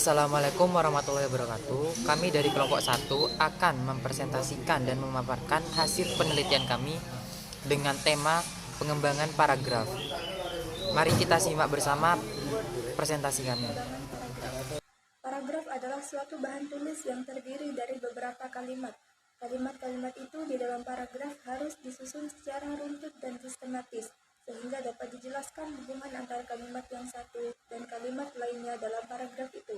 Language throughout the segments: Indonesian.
Assalamualaikum warahmatullahi wabarakatuh. Kami dari kelompok 1 akan mempresentasikan dan memaparkan hasil penelitian kami dengan tema pengembangan paragraf. Mari kita simak bersama presentasi kami. Paragraf adalah suatu bahan tulis yang terdiri dari beberapa kalimat. Kalimat-kalimat itu di dalam paragraf harus disusun secara runtut dan sistematis, sehingga dapat dijelaskan hubungan antara kalimat yang satu dan kalimat lainnya dalam paragraf itu.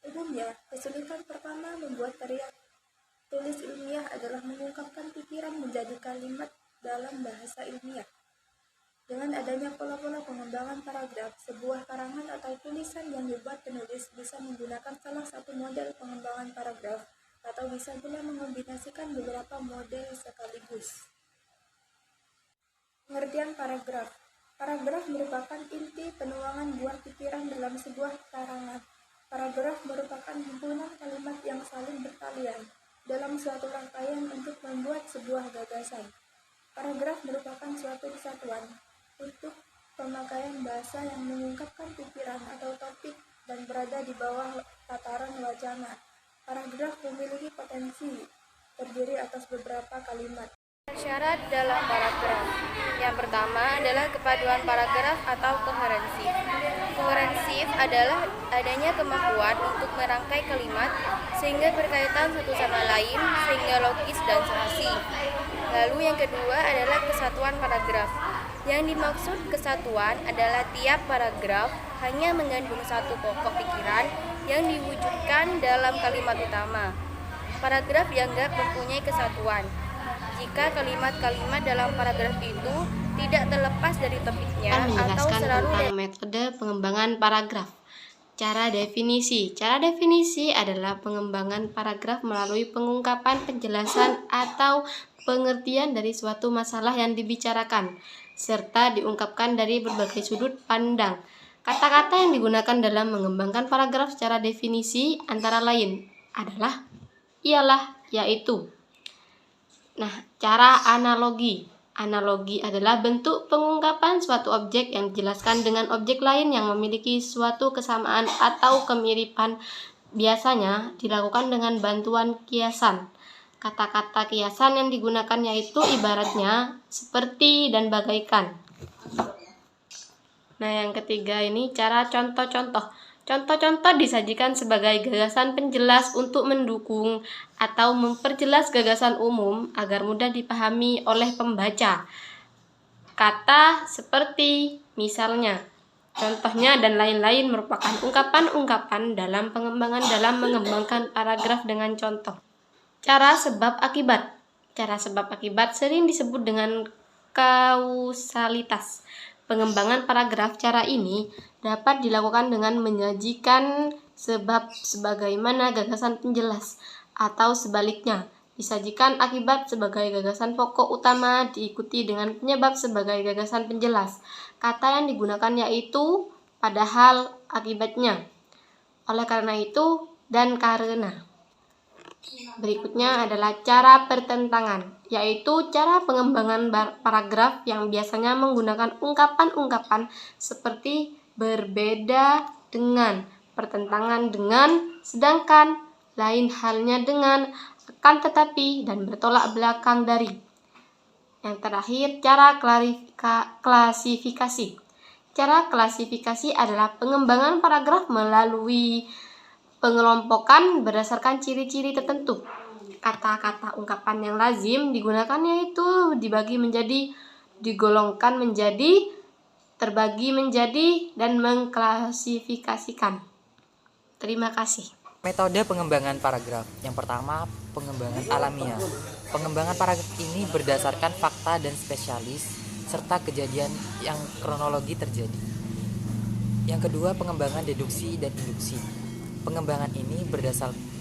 Umumnya, kesulitan pertama membuat karya tulis ilmiah adalah mengungkapkan pikiran menjadi kalimat dalam bahasa ilmiah. Dengan adanya pola-pola pengembangan paragraf, sebuah karangan atau tulisan yang dibuat penulis bisa menggunakan salah satu model pengembangan paragraf atau bisa pula mengombinasikan beberapa model sekaligus. Pengertian paragraf. Paragraf merupakan inti penuangan buah pikiran dalam sebuah karangan. Paragraf merupakan himpunan kalimat yang saling bertalian dalam suatu rangkaian untuk membuat sebuah gagasan. Paragraf merupakan suatu kesatuan untuk pemakaian bahasa yang mengungkapkan pikiran atau topik dan berada di bawah tataran wacana. Paragraf memiliki potensi terdiri atas beberapa kalimat. Syarat dalam paragraf. Yang pertama adalah kepaduan paragraf atau koherensif. Koherensif adalah adanya kemampuan untuk merangkai kalimat sehingga berkaitan satu sama lain sehingga logis dan serasi. Lalu yang kedua adalah kesatuan paragraf. Yang dimaksud kesatuan adalah tiap paragraf hanya mengandung satu pokok pikiran yang diwujudkan dalam kalimat utama. Paragraf dianggap mempunyai kesatuan jika kalimat-kalimat dalam paragraf itu tidak terlepas dari topiknya atau selalu tentang metode pengembangan paragraf. Cara definisi. Cara definisi adalah pengembangan paragraf melalui pengungkapan, penjelasan, atau pengertian dari suatu masalah yang dibicarakan, serta diungkapkan dari berbagai sudut pandang. Kata-kata yang digunakan dalam mengembangkan paragraf secara definisi antara lain adalah, ialah, yaitu. Nah, cara analogi. Analogi adalah bentuk pengungkapan suatu objek yang dijelaskan dengan objek lain yang memiliki suatu kesamaan atau kemiripan. Biasanya dilakukan dengan bantuan kiasan. Kata-kata kiasan yang digunakan yaitu ibaratnya, seperti, dan bagaikan. Nah, yang ketiga ini cara contoh-contoh. Contoh-contoh disajikan sebagai gagasan penjelas untuk mendukung atau memperjelas gagasan umum agar mudah dipahami oleh pembaca. Kata seperti, misalnya, contohnya, dan lain-lain merupakan ungkapan-ungkapan dalam mengembangkan paragraf dengan contoh. Cara sebab akibat. Cara sebab akibat sering disebut dengan kausalitas. Pengembangan paragraf cara ini dapat dilakukan dengan menyajikan sebab sebagaimana gagasan penjelas, atau sebaliknya, disajikan akibat sebagai gagasan pokok utama diikuti dengan penyebab sebagai gagasan penjelas. Kata yang digunakan yaitu, padahal, akibatnya, oleh karena itu, dan karena. Berikutnya adalah cara pertentangan, yaitu cara pengembangan paragraf yang biasanya menggunakan ungkapan-ungkapan seperti berbeda dengan, bertentangan dengan, sedangkan, lain halnya dengan, akan tetapi, dan bertolak belakang dari. Yang terakhir, cara klasifikasi. Cara klasifikasi adalah pengembangan paragraf melalui pengelompokan berdasarkan ciri-ciri tertentu. Kata-kata ungkapan yang lazim digunakan yaitu dibagi menjadi, digolongkan menjadi, terbagi menjadi, dan mengklasifikasikan. Terima kasih. Metode pengembangan paragraf. Yang pertama, pengembangan alamiah. Pengembangan paragraf ini berdasarkan fakta dan spesialis serta kejadian yang kronologi terjadi. Yang kedua, pengembangan deduksi dan induksi. Pengembangan ini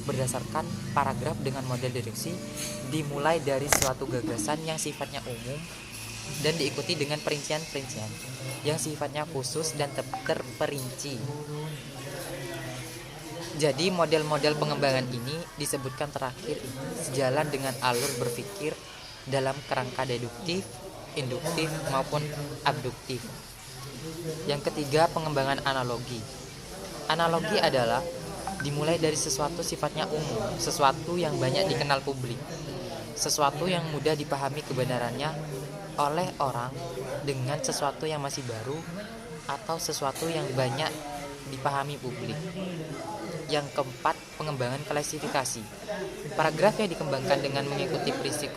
berdasarkan paragraf dengan model deduksi, dimulai dari suatu gagasan yang sifatnya umum dan diikuti dengan perincian-perincian yang sifatnya khusus dan terperinci. Jadi model-model pengembangan ini disebutkan terakhir ini sejalan dengan alur berpikir dalam kerangka deduktif, induktif maupun abduktif. Yang ketiga, pengembangan analogi. Analogi adalah Dimulai dari sesuatu sifatnya umum, sesuatu yang banyak dikenal publik, sesuatu yang mudah dipahami kebenarannya oleh orang dengan sesuatu yang masih baru atau sesuatu yang banyak dipahami publik. Yang keempat, pengembangan klasifikasi. Paragraf yang dikembangkan dengan mengikuti prinsip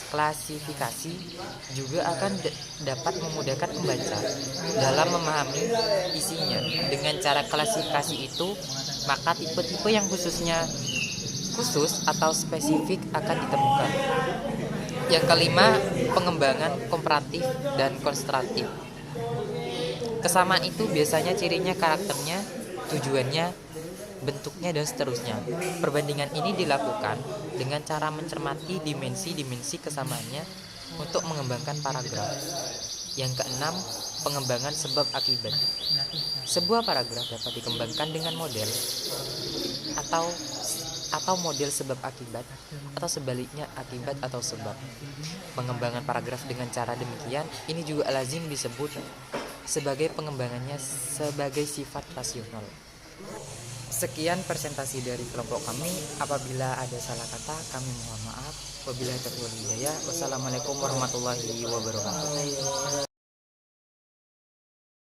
klasifikasi juga akan dapat memudahkan pembaca dalam memahami isinya. Dengan cara klasifikasi itu, maka tipe-tipe yang khusus atau spesifik akan ditemukan. Yang kelima, pengembangan komparatif dan kontrastif. Kesamaan itu biasanya cirinya, karakternya, tujuannya, bentuknya, dan seterusnya. Perbandingan ini dilakukan dengan cara mencermati dimensi-dimensi kesamaannya untuk mengembangkan paragraf. Yang keenam, pengembangan sebab akibat. Sebuah paragraf dapat dikembangkan dengan model atau model sebab akibat, atau sebaliknya akibat atau sebab. Pengembangan paragraf dengan cara demikian ini juga lazim disebut sebagai pengembangannya sebagai sifat rasional. Sekian presentasi dari kelompok kami. Apabila ada salah kata, kami mohon maaf. Wabillahi taufiq wal hidayah. Wassalamualaikum warahmatullahi wabarakatuh.